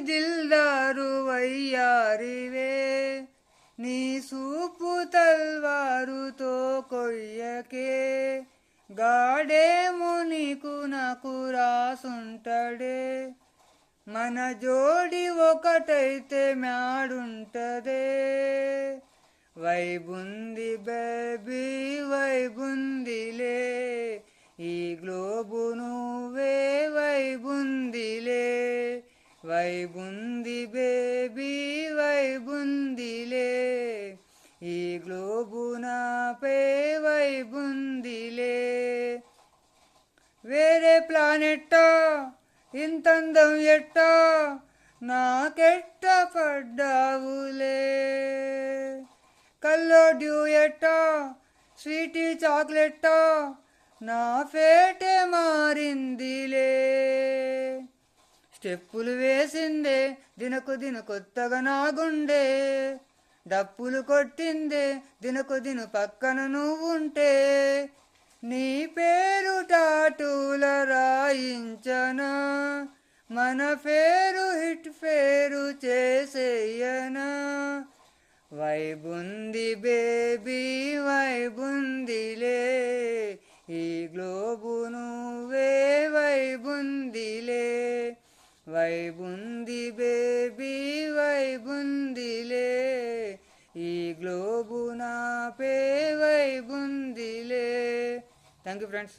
దిల్దారు వయ్యారివే, నీ సూపు తల్వారుతో కొయ్యకే, గాడేమో నీకు నాకు రాసుంటడే, మన జోడి ఒకటైతే మ్యాడుంటదే. వైబుంది బేబీ వైబుందిలే, ఈ గ్లోబు నువ్వే వైబుందిలే. వైబుంది బేబీ వైబుందిలే, ఈ గ్లోబు నాపై వైబుందిలే. వేరే ప్లానెట్టా ఇంతందం ఎట్టా నాకెట్ట పడ్డావులే, కల్లో డ్యూయెట్టా స్వీటీ చాక్లెట్టా నా ఫేటే మారిందిలే. స్టెప్పులు వేసిందే దినకు కొత్తగా నా గుండె, డప్పులు కొట్టిందే దినకు పక్కన నువ్వుంటే, నీ పేరు టాటూల రాయించనా, మన పేరు హిట్ పేరు చేసేయనా. వైబుంది బేబీ వైబుందిలే, ఈ గ్లోబు నువ్వే వైబుందిలే. వైబుంది బేబీ వైబుందిలే, ఈ గ్లోబు నాపై వైబుందిలే. Thank you friends.